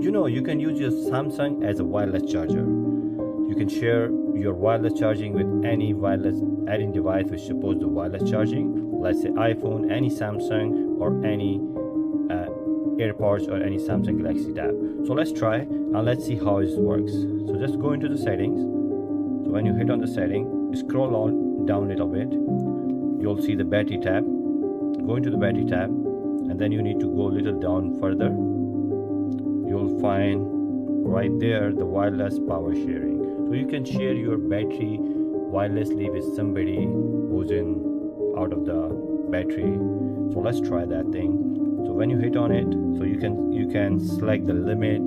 You can use your Samsung as a wireless charger. You can share your wireless charging with any wireless adding device which supports the wireless charging, let's say iPhone, any Samsung, or any AirPods, or any Samsung Galaxy Tab. So let's try and let's see how it works. So just go into the settings. So when you hit on the setting, scroll on down a little bit, you'll see the battery tab. Go into the battery tab, and then you need to go a little down further. You'll find right there the wireless power sharing. So you can share your battery wirelessly with somebody who's out of the battery. So let's try that thing. So when you hit on it, so you can select the limit,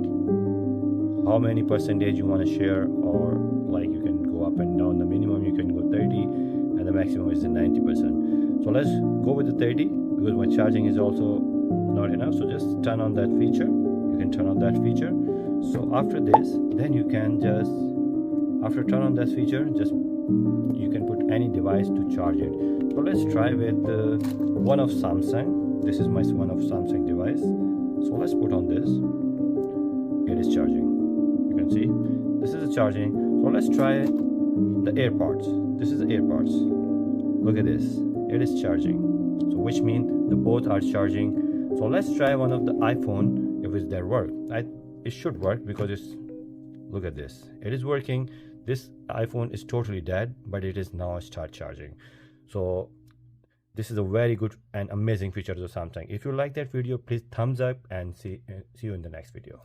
how many percentage you want to share, or like you can go up and down. The minimum you can go 30 and the maximum is 90%. So let's go with the 30 because my charging is also not enough. So just turn on that feature. You can turn on that feature. So after this, then you can after turn on that feature, you can put any device to charge it. So let's try with one of Samsung. This is my one of Samsung device. So let's put on this. It is charging. You can see this is a charging. So let's try the AirPods. This is the AirPods. Look at this. It is charging. So which means the both are charging. So let's try one of the iPhone if it's their work. It should work because look at this. It is working. This iPhone is totally dead, but it is now start charging. So this is a very good and amazing feature of the Samsung. If you like that video, please thumbs up and see you in the next video.